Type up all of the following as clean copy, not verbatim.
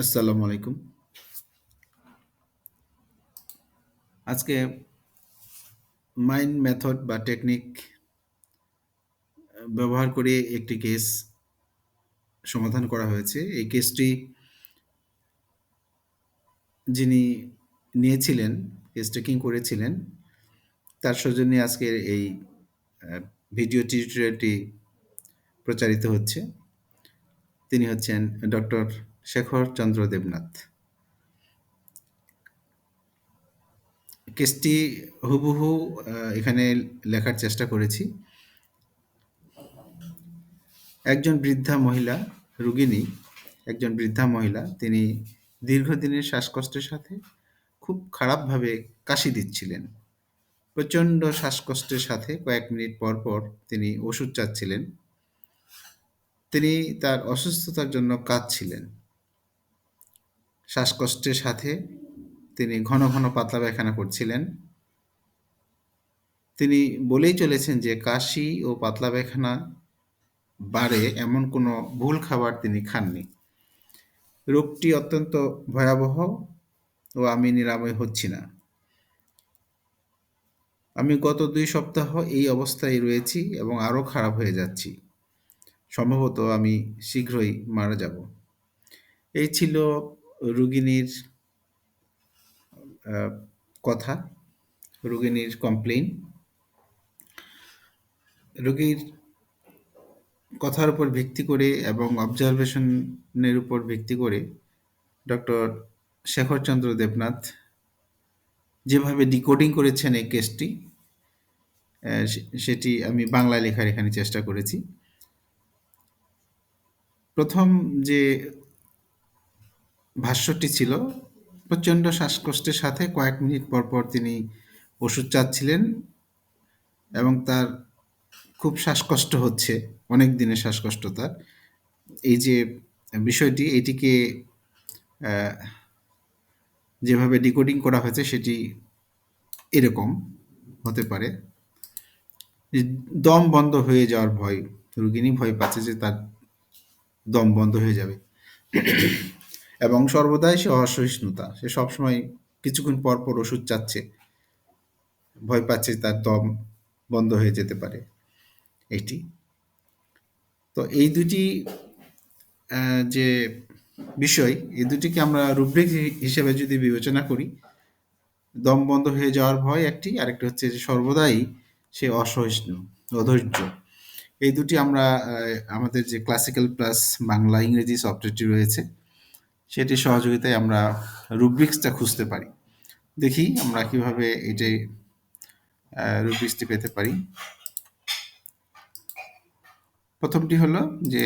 আসসালামু আলাইকুম। আজকে মাইন্ড মেথড বা টেকনিক ব্যবহার করে একটি কেস সমাধান করা হয়েছে। এই কেসটি যিনি নিয়েছিলেন, কেস টেকিং করেছিলেন, তার সৌজন্যে আজকের এই আ ভিডিও টিউটোরিয়ালটি প্রচারিত হচ্ছে। তিনি হচ্ছেন ডক্টর শেখর চন্দ্র দেবনাথ। কেসটি হুবহু এখানে লেখার চেষ্টা করেছি। একজন বৃদ্ধা মহিলা, রোগিণী, একজন বৃদ্ধা মহিলা, তিনি দীর্ঘদিনের শ্বাসকষ্টের সাথে খুব খারাপভাবে কাশি দিচ্ছিলেন। প্রচণ্ড শ্বাসকষ্টের সাথে কয়েক মিনিট পর, পর তিনি ওষুধ চাচ্ছিলেন। তিনি তার অসুস্থতার জন্য কাঁদছিলেন। শ্বাসকষ্টের সাথে তিনি ঘন, ঘন পাতলা পায়খানা করছিলেন। তিনি বলেই চলেছেন যে কাশি ও পাতলা পায়খানা বাড়ে এমন কোনো ভুল খাবার তিনি খাননি। রোগটি অত্যন্ত ভয়াবহ ও আমি নিরাময় হচ্ছি না। আমি গত ২ সপ্তাহ এই অবস্থায় রয়েছি এবং আরও খারাপ হয়ে যাচ্ছি। সম্ভবত আমি শীঘ্রই মারা যাব। এই ছিল রোগিণীর আ কথা, রোগিণীর কমপ্লেইন। রোগীর কথার উপর ভিত্তি করে এবং অবজারভেশনের উপর ভিত্তি করে ডক্টর শেখরচন্দ্র দেবনাথ যেভাবে ডিকোডিং করেছেন এই কেসটি, সেটি আমি বাংলায় লেখার এখানে চেষ্টা করেছি। প্রথম যে ভাষ্যটি ছিল, প্রচণ্ড শ্বাসকষ্টের সাথে কয়েক মিনিট পর, পর তিনি ওষুধ চাচ্ছিলেন এবং তার খুব শ্বাসকষ্ট হচ্ছে, অনেক দিনের শ্বাসকষ্ট তার। এই যে বিষয়টি, এটিকে অ্যা যেভাবে ডিকোডিং করা হয়েছে সেটি এরকম হতে পারে যে দম বন্ধ হয়ে যাওয়ার ভয়। রোগিণী ভয় পাচ্ছে যে তার দম বন্ধ হয়ে যাবে এবং সর্বদাই সে অসহিষ্ণুতা। সে সবসময় কিছুক্ষণ পর, পর ওষুধ চাচ্ছে। ভয় পাচ্ছে তার দম বন্ধ হয়ে যেতে পারে, এটি। তো এই ২ টি যে বিষয়, এই ২ টিকে আমরা রুব্রিক হিসেবে যদি বিবেচনা করি, দম বন্ধ হয়ে যাওয়ার ভয় একটি, আরেকটি হচ্ছে যে সর্বদাই সে অসহিষ্ণু, অধৈর্য। এই ২ টি আমরা আমাদের যে ক্লাসিক্যাল প্লাস বাংলা, ইংরেজি সফটওয়্যারটি রয়েছে, সেটির সহযোগিতায় আমরা রুব্রিক্সটা খুঁজতে পারি। দেখি আমরা কিভাবে এটাই রুব্রিক্সটি পেতে পারি। প্রথমটি হলো যে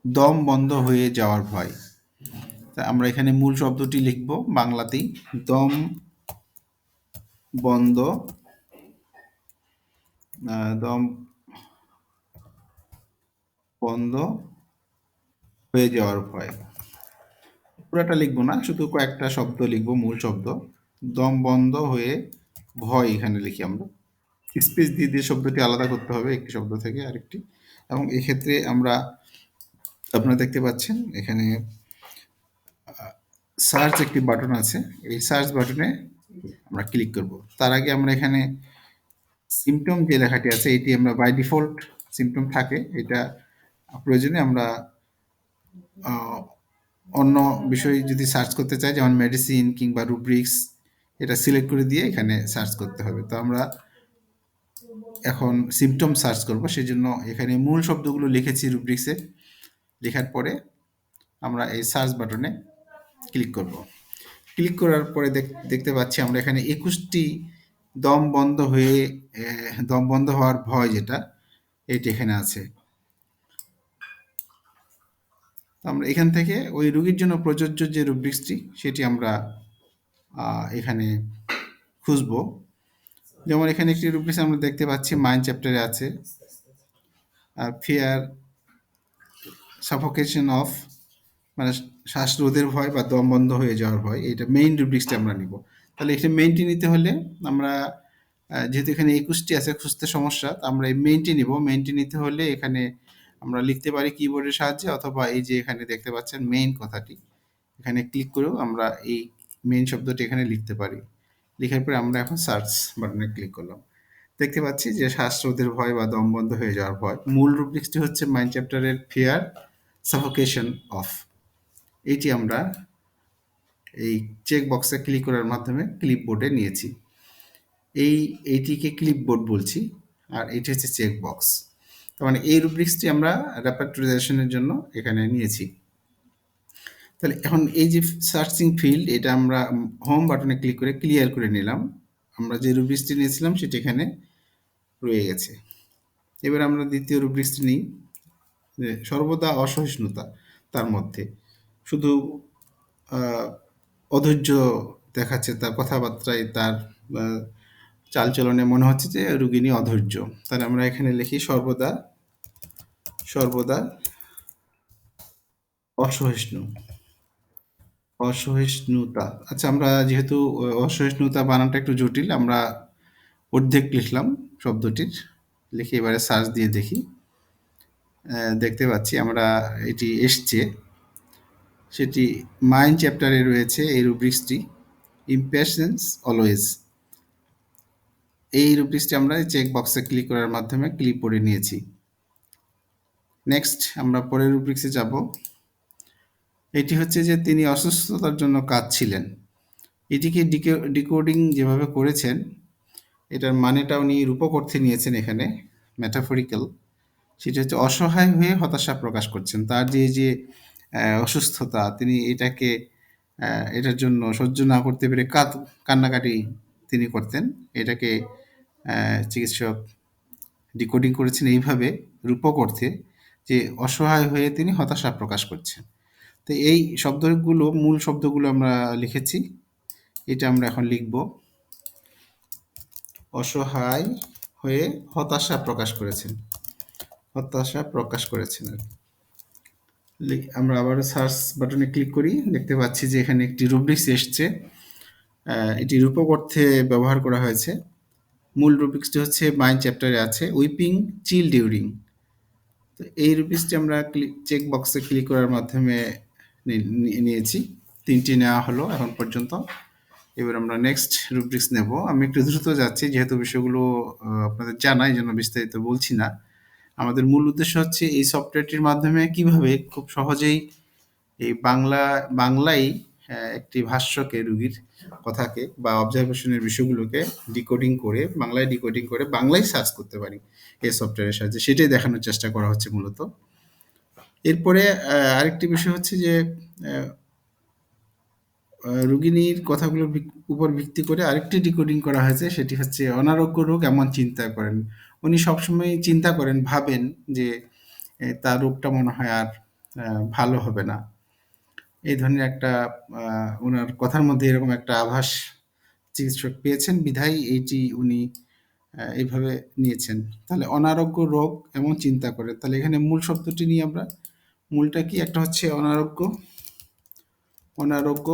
দম বন্ধ হয়ে যাওয়ার ভয়। তা আমরা এখানে মূল শব্দটি লিখব বাংলাতেই, দম বন্ধ দম বন্ধ হয়ে যাওয়ার ভয়। পুরাটা লিখব না, শুধু কয়েকটা শব্দ লিখব, মূল শব্দ। দম বন্ধ হয়ে ভয় এখানে লিখি আমরা। স্পেস দিয়ে, দিয়ে শব্দটি আলাদা করতে হবে একটি শব্দ থেকে আরেকটি। এবং এক্ষেত্রে আমরা, আপনারা দেখতে পাচ্ছেন এখানে সার্চ একটি বাটন আছে। এই সার্চ বাটনে আমরা ক্লিক করব। তার আগে আমরা এখানে সিম্পটম যে লেখাটি আছে, এটি আমরা বাই ডিফল্ট সিম্পটম থাকে। এটা প্রয়োজনে আমরা অন্য বিষয় যদি সার্চ করতে চাই, যেমন মেডিসিন কিংবা রুব্রিক্স, এটা সিলেক্ট করে দিয়ে এখানে সার্চ করতে হবে। তো আমরা এখন সিম্পটম সার্চ করব, সেজন্য এখানে মূল শব্দগুলো লিখেছি রুব্রিক্সে। লেখার পরে আমরা এই সার্চ বাটনে ক্লিক করব। ক্লিক করার পরে দেখতে পাচ্ছি আমরা এখানে ২১টি দম বন্ধ হয়ে দম বন্ধ হওয়ার ভয় যেটা, এটি এখানে আছে। আমরা এখান থেকে ওই রোগীর জন্য প্রযোজ্য যে রুব্রিক্সটি, সেটি আমরা এখানে খুঁজব। যেমন এখানে একটি রুব্রিক্স আমরা দেখতে পাচ্ছি, মাইন্ড চ্যাপ্টারে আছে, ফিয়ার সাফোকেশন অফ, মানে শ্বাসরোধের ভয় বা দম বন্ধ হয়ে যাওয়ার ভয়। এটা মেইন রুব্রিক্সটা আমরা নিব। তাহলে এখানে মেইনটি নিতে হলে আমরা, যেহেতু এখানে ২১টি আছে, খুঁজতে সমস্যা, আমরা এই মেইনটি নিব। মেইনটি নিতে হলে এখানে আমরা লিখতে পারি কিবোর্ডের সাহায্যে, অথবা এই যে এখানে দেখতে পাচ্ছেন মেইন কথাটি, এখানে ক্লিক করেও আমরা এই মেইন শব্দটি এখানে লিখতে পারি। লিখার পরে আমরা এখন সার্চ বাটনে ক্লিক করলাম। দেখতে পাচ্ছি যে শ্বাসরোধের ভয় বা দম বন্ধ হয়ে যাওয়ার ভয়। মূল রুব্রিক্সটি হচ্ছে মাইন্ড চ্যাপ্টারের ফিয়ার সাফোকেশন অফ। এইটি আমরা এই চেক বক্সে ক্লিক করার মাধ্যমে ক্লিপবোর্ডে নিয়েছি। এইটিকে ক্লিপবোর্ড বলছি, আর এটি হচ্ছে চেক বক্স। তার মানে এই রুব্রিক্সটি আমরা রেপার্টরিজাইজেশনের জন্য এখানে নিয়েছি। তাহলে এখন এই যে সার্চিং ফিল্ড, এটা আমরা হোম বাটনে ক্লিক করে ক্লিয়ার করে নিলাম। আমরা যে রুব্রিক্সটি নিয়েছিলাম সেটি এখানে রয়ে গেছে। এবার আমরা দ্বিতীয় রুব্রিক্সটি নিই, যে সর্বদা অসহিষ্ণুতা। তার মধ্যে শুধু অধৈর্য দেখাচ্ছে, তার কথাবার্তায়, তার চালচলনে মনে হচ্ছে যে রুগিনী অধৈর্য। তাহলে আমরা এখানে লিখি সর্বদা সর্বদা অসহিষ্ণু, অসহিষ্ণুতা। আচ্ছা, আমরা যেহেতু অসহিষ্ণুতা বানানটা একটু জটিল, আমরা অর্ধেক লিখলাম শব্দটির। লিখে এবারে সার্চ দিয়ে দেখি। দেখতে পাচ্ছি আমরা এটি এসছে, সেটি মাইন্ড চ্যাপ্টারে রয়েছে এই রুব্রিক্সটি, ইম্প্যাশেন্স অলওয়েজ। এই রুব্রিক্সটি আমরা চেক বক্সে ক্লিক করার মাধ্যমে ক্লিক করে নিয়েছি। নেক্সট আমরা পরের রুব্রিক্সে যাব। এটি হচ্ছে যে তিনি অসুস্থতার জন্য কাঁদছিলেন। এটিকে ডিকোডিং যেভাবে করেছেন, এটার মানেটা উনি রূপক অর্থে নিয়েছেন এখানে, মেটাফরিক্যাল। সেটা হচ্ছে অসহায় হয়ে হতাশা প্রকাশ করছেন। তার যে অসুস্থতা, তিনি এটার জন্য সহ্য না করতে পেরে কান্নাকাটি তিনি করতেন। এটাকে চিকিৎসক ডিকোডিং করেছেন এইভাবে, রূপক অর্থে, যে অসহায় হয়ে তিনি হতাশা প্রকাশ করছেন। তো এই শব্দগুলো, মূল শব্দগুলো আমরা লিখেছি। এটা আমরা এখন লিখব, অসহায় হয়ে হতাশা প্রকাশ করেছেন, হতাশা প্রকাশ করেছেন আর কি। আমরা আবার সার্চ বাটনে ক্লিক করি। দেখতে পাচ্ছি যে এখানে একটি রুব্রিক্স এসছে। এটি রূপক অর্থে ব্যবহার করা হয়েছে। মূল রুব্রিক্সটি হচ্ছে মাইন্ড চ্যাপ্টারে আছে, উইপিং চিল ডিউরিং। তো এই রুব্রিক্সটি আমরা চেক বক্সে ক্লিক করার মাধ্যমে নিয়েছি। 3টি নেওয়া হলো এখন পর্যন্ত। এবার আমরা নেক্সট রুব্রিক্স নেব। আমি একটু দ্রুত যাচ্ছি যেহেতু বিষয়গুলো আপনাদের জানা, এই জন্য বিস্তারিত বলছি না। আমাদের মূল উদ্দেশ্য হচ্ছে এই সফটওয়্যারটির মাধ্যমে কিভাবে খুব সহজেই এই বাংলায় একটি ভাষ্যকে, রুগীর কথাকে বা অবজারভেশনের বিষয়গুলোকে বাংলায় ডিকোডিং করে বাংলায় সার্চ করতে পারি এই সফটওয়্যারের সাহায্যে। সেটাই দেখানোর চেষ্টা করা হচ্ছে মূলত। এরপরে আরেকটি বিষয় হচ্ছে যে রুগিনীর কথাগুলোর উপর ভিত্তি করে আরেকটি ডিকোডিং করা হয়েছে, সেটি হচ্ছে অনারোগ্য রোগ এমন চিন্তা করেন। উনি সবসময় চিন্তা করেন, ভাবেন যে তার রোগটা মনে হয় আর ভালো হবে না। এই ধরনের একটা ওনার কথার মধ্যে এরকম একটা আভাস চিকিৎসক পেয়েছেন, বিধায় এইটি উনি এইভাবে নিয়েছেন। তাহলে অনারোগ্য রোগ এমন চিন্তা করে, তাহলে এখানে মূল শব্দটি নিয়ে আমরা, মূলটা কি, একটা হচ্ছে অনারোগ্য, অনারোগ্য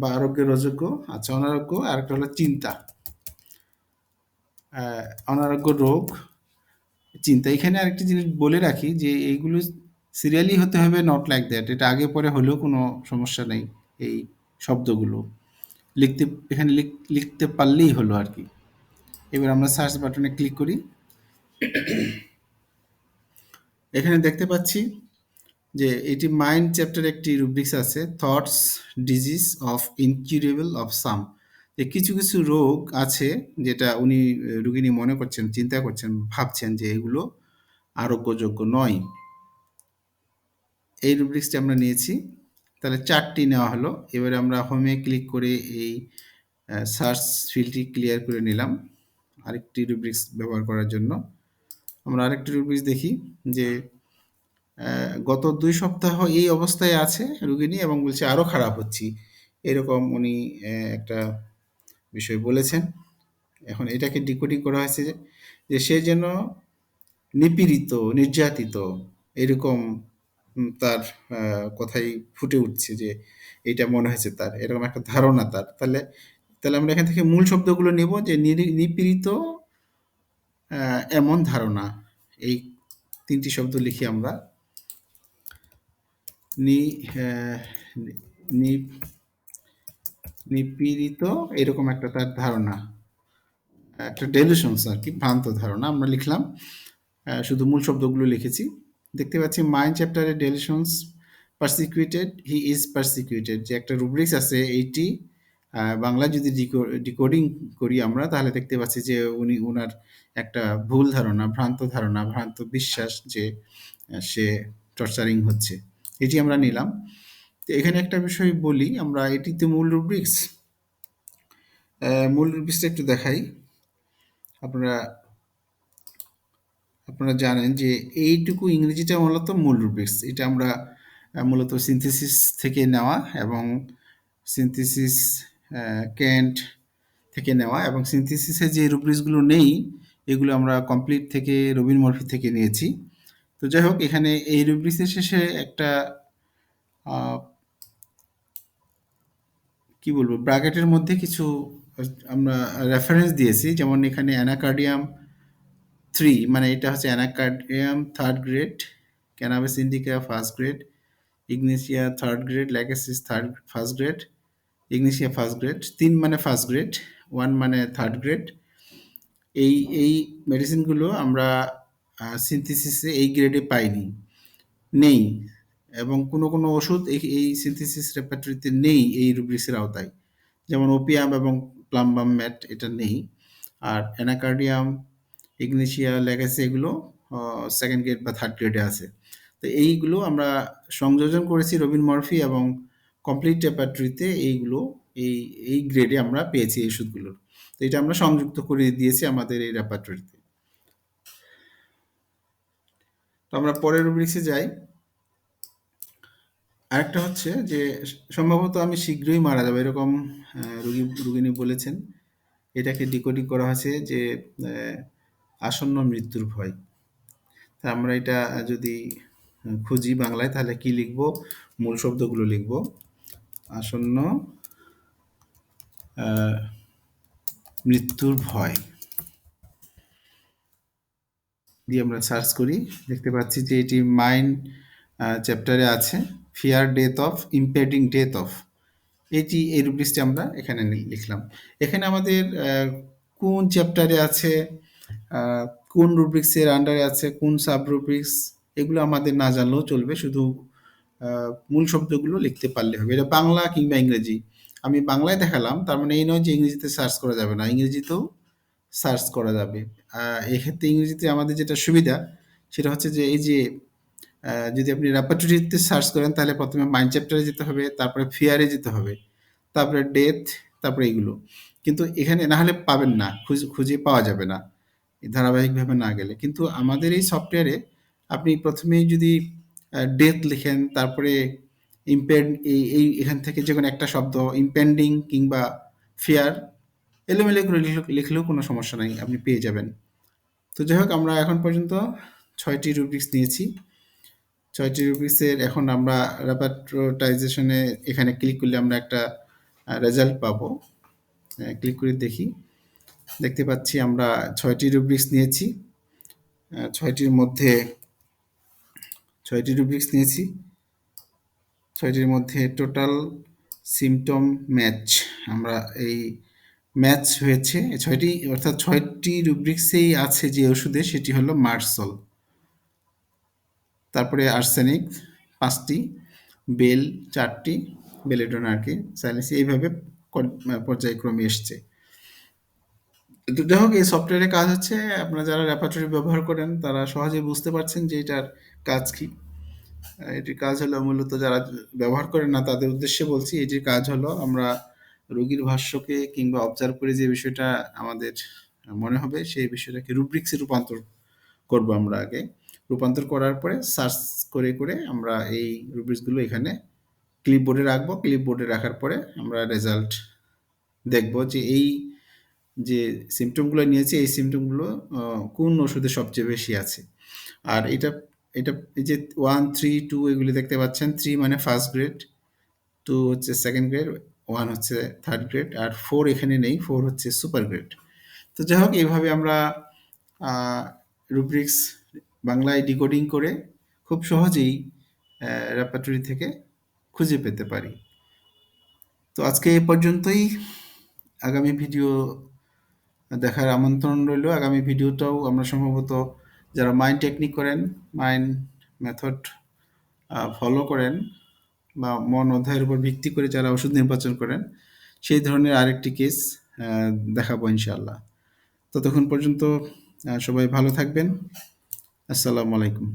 বা আরোগ্যের অযোগ্য। আচ্ছা, অনারোগ্য, আর একটা হলো চিন্তা। অনারোগ্য রোগ, চিন্তা। এখানে আরেকটি জিনিস বলে রাখি যে এইগুলো সিরিয়ালি হতে হবে, নট লাইক দ্যাট। এটা আগে পরে হলেও কোনো সমস্যা নেই। এই শব্দগুলো লিখতে, এখানে লিখতে পারলেই হলো আর কি। এবার আমরা সার্চ বাটনে ক্লিক করি। এখানে দেখতে পাচ্ছি যে এটি মাইন্ড চ্যাপ্টারে একটি রুব্রিক্স আছে, thoughts disease of incurable of some. যে কিছু কিছু রোগ আছে যেটা উনি রুগিনী মনে করছেন, চিন্তা করছেন, ভাবছেন যে এগুলো আরোগ্যযোগ্য নয়। এই রুব্রিক্সটি আমরা নিয়েছি। তাহলে 4টি নেওয়া হলো। এবারে আমরা হোমে ক্লিক করে এই সার্চ ফিল্ডটি ক্লিয়ার করে নিলাম আরেকটি রুব্রিক্স ব্যবহার করার জন্য। আমরা আরেকটি রুব্রিক্স দেখি যে গত 2 সপ্তাহ এই অবস্থায় আছে রুগিনী এবং বলছে আরও খারাপ হচ্ছি। এরকম উনি একটা বিষয় বলেছেন। এখন এটাকে ডিকোডিং করা হয়েছে যে সে যেন নিপীড়িত, নির্যাতিত, এরকম তার কথাই ফুটে উঠছে, যে এইটা মনে হয়েছে তার, এরকম একটা ধারণা তার। তাহলে আমরা এখান থেকে মূল শব্দগুলো নেব, যে নিপীড়িত এমন ধারণা। এই 3টি শব্দ লিখি আমরা। নি- নিপীড়িত, এরকম একটা তার ধারণা, একটা ডেলিউশনস আর কি, ভ্রান্ত ধারণা আমরা লিখলাম। শুধু মূল শব্দগুলো লিখেছি। দেখতে পাচ্ছি মাইন্ড চ্যাপ্টারে ডেলিউশনস, পারসিকিউটেড, হি ইজ পারসিকিউটেড, যে একটা রুব্রিক্স আছে এইটি। বাংলায় যদি ডিকোডিং করি আমরা, তাহলে দেখতে পাচ্ছি যে উনি ওনার একটা ভুল ধারণা, ভ্রান্ত ধারণা, ভ্রান্ত বিশ্বাস যে সে টর্চারিং হচ্ছে, এটি আমরা নিলাম। তো এখানে একটা বিষয় বলি আমরা, এটি তো মূল রুব্রিক্স। মূল রুব্রিক্সটা একটু দেখাই। আপনারা আপনারা জানেন যে এইটুকু ইংরেজিটা মূলত মূল রুব্রিক্স। এটা আমরা মূলত সিনথেসিস থেকে নেওয়া, এবং সিনথেসিস কেন্ট থেকে নেওয়া, এবং সিনথেসিসে যে রুব্রিক্সগুলো নেই এগুলো আমরা কমপ্লিট থেকে, রবিন মরফি থেকে নিয়েছি। তো যাই হোক, এখানে এই রুব্রিক্সের শেষে একটা আহ, কি বলবো, ব্র্যাকেটের মধ্যে কিছু আমরা রেফারেন্স দিয়েছি। যেমন এখানে অ্যানাকার্ডিয়াম 3, মানে এটা হচ্ছে anacardium third grade, cannabis indica first grade, ignatia third grade, lachesis third first grade, ignatia first grade. 3 মানে ফার্স্ট গ্রেড, 1 মানে থার্ড গ্রেড। এই এই মেডিসিনগুলো আমরা সিনথেসিসে এই গ্রেডে পাইনি, নেই। এবং কোনো ওষুধ এই সিনথেসিস রেপার্টরিতে নেই এই রুব্রিক্সের আওতায়। যেমন ওপিয়াম এবং প্লাম্বাম ম্যাট এটা নেই। আর অ্যানাকার্ডিয়াম, ইগনেশিয়া, লেগাসি এগুলো সেকেন্ড গ্রেড বা থার্ড গ্রেডে আছে। তো এইগুলো আমরা সংযোজন করেছি রবিন মরফি এবং কমপ্লিট রেপার্টরিতে। এইগুলো এই এই গ্রেডে আমরা পেয়েছি এই ওষুধগুলোর। তো এটা আমরা সংযুক্ত করে দিয়েছি আমাদের এই রেপার্টরিতে। তো আমরা পরের রুব্রিক্সে যাই। আরেকটা হচ্ছে যে সম্ভবত আমি শীঘ্রই মারা যাবো, এরকম রুগিনী বলেছেন। এটাকে ডিকোডিং করা হয়েছে যে আহ, আসন্ন মৃত্যুর ভয়। তা আমরা এটা যদি খুঁজি বাংলায়, তাহলে কি লিখবো? মূল শব্দগুলো লিখবো, আসন্ন আহ, মৃত্যুর ভয় দিয়ে আমরা সার্চ করি। দেখতে পাচ্ছি যে এটি মাইন্ড চ্যাপ্টারে আছে, fear death of, impending death of. এই রুব্রিক্সটি আমরা এখানে লিখলাম। এখানে আমাদের কোন চ্যাপ্টারে আছে, আহ, কোন রুব্রিক্সের আন্ডারে আছে, কোন সাব রুব্রিক্স, এগুলো আমাদের না জানলেও চলবে, শুধু মূল শব্দগুলো লিখতে পারলে হবে। এটা বাংলা কিংবা ইংরেজি। আমি বাংলায় দেখালাম, তার মানে এই নয় যে ইংরেজিতে সার্চ করা যাবে না, ইংরেজিতেও সার্চ করা যাবে। এক্ষেত্রে ইংরেজিতে আমাদের যেটা সুবিধা, সেটা হচ্ছে যে এই যে যদি আপনি রেপার্টরিতে সার্চ করেন, তাহলে প্রথমে মাইন্ড চ্যাপ্টারে যেতে হবে, তারপরে ফিয়ারে যেতে হবে, তারপরে ডেথ, তারপরে এগুলো। কিন্তু এখানে না হলে পাবেন না, খুঁজে পাওয়া যাবে না ধারাবাহিকভাবে না গেলে। কিন্তু আমাদের এই সফটওয়্যারে আপনি প্রথমেই যদি ডেথ লিখেন, তারপরে ইম্পেন্ড, এই এখান থেকে যে কোনো একটা শব্দ, ইম্পেন্ডিং কিংবা ফিয়ার, এলোমেলো করে লিখলেও কোনো সমস্যা নাই, আপনি পেয়ে যাবেন। তো যাই হোক, আমরা এখন পর্যন্ত 6টি রুব্রিক্স নিয়েছি। 6টি রুব্রিক্সের এখন আমরা রেপার্টাইজেশনে এখানে ক্লিক করলে আমরা একটা রেজাল্ট পাবো। ক্লিক করে দেখি। দেখতে পাচ্ছি আমরা 6টি রুব্রিক্স নিয়েছি। 6টির মধ্যে 6টি রুব্রিক্স নিয়েছি। 6টির মধ্যে টোটাল সিমটম ম্যাচ, আমরা এই ম্যাচ হয়েছে 6টি, অর্থাৎ 6টি রুব্রিক্সেই আছে যে ওষুধে, সেটি হলো মার্সল। তারপরে আর্সেনিক 5টি, বেল 4টি, বেলেডোনা আর কি, সাইলেন্সি, এইভাবে পর্যায়ক্রমে এসছে। তো যাই হোক, এই সফটওয়্যারের কাজ হচ্ছে, আপনারা যারা রেপার্টরি ব্যবহার করেন তারা সহজেই বুঝতে পারছেন যে এটার কাজ কি। এটির কাজ হলো মূলত, যারা ব্যবহার করেন না তাদের উদ্দেশ্যে বলছি, এটির কাজ হলো আমরা রোগীর ভাষ্যকে কিংবা অবজার্ভ করে যে বিষয়টা আমাদের মনে হবে, সেই বিষয়টাকে রুব্রিক্সে রূপান্তর করব আমরা আগে। রূপান্তর করার পরে সার্চ করে করে আমরা এই রুব্রিক্সগুলো এখানে ক্লিপবোর্ডে রাখবো। ক্লিপবোর্ডে রাখার পরে আমরা রেজাল্ট দেখব যে এই যে সিমটমগুলো নিয়েছি, এই সিমটমগুলো কোন ওষুধে সবচেয়ে বেশি আছে। আর এটা এটা এই যে 1, 3, 2 এগুলি দেখতে পাচ্ছেন। 3 মানে ফার্স্ট গ্রেড, 2 হচ্ছে সেকেন্ড গ্রেড, 1 হচ্ছে থার্ড গ্রেড, আর 4 এখানে নেই, 4 হচ্ছে সুপার গ্রেড। তো যাই হোক, এইভাবে আমরা রুব্রিক্স বাংলায় ডিকোডিং করে খুব সহজেই রেপার্টরি থেকে খুঁজে পেতে পারি। তো আজকে এই পর্যন্তই। আগামী ভিডিও দেখার আমন্ত্রণ রইল। আগামী ভিডিওটাও আমরা সম্ভবত যারা মাইন্ড টেকনিক করেন, মাইন্ড মেথড ফলো করেন বা মন অধ্যায়ের উপর ভিত্তি করে যারা ওষুধ নির্বাচন করেন, সেই ধরনের আরেকটি কেস দেখাবো ইনশাআল্লাহ। ততক্ষণ পর্যন্ত সবাই ভালো থাকবেন। আসসালামু আলাইকুম।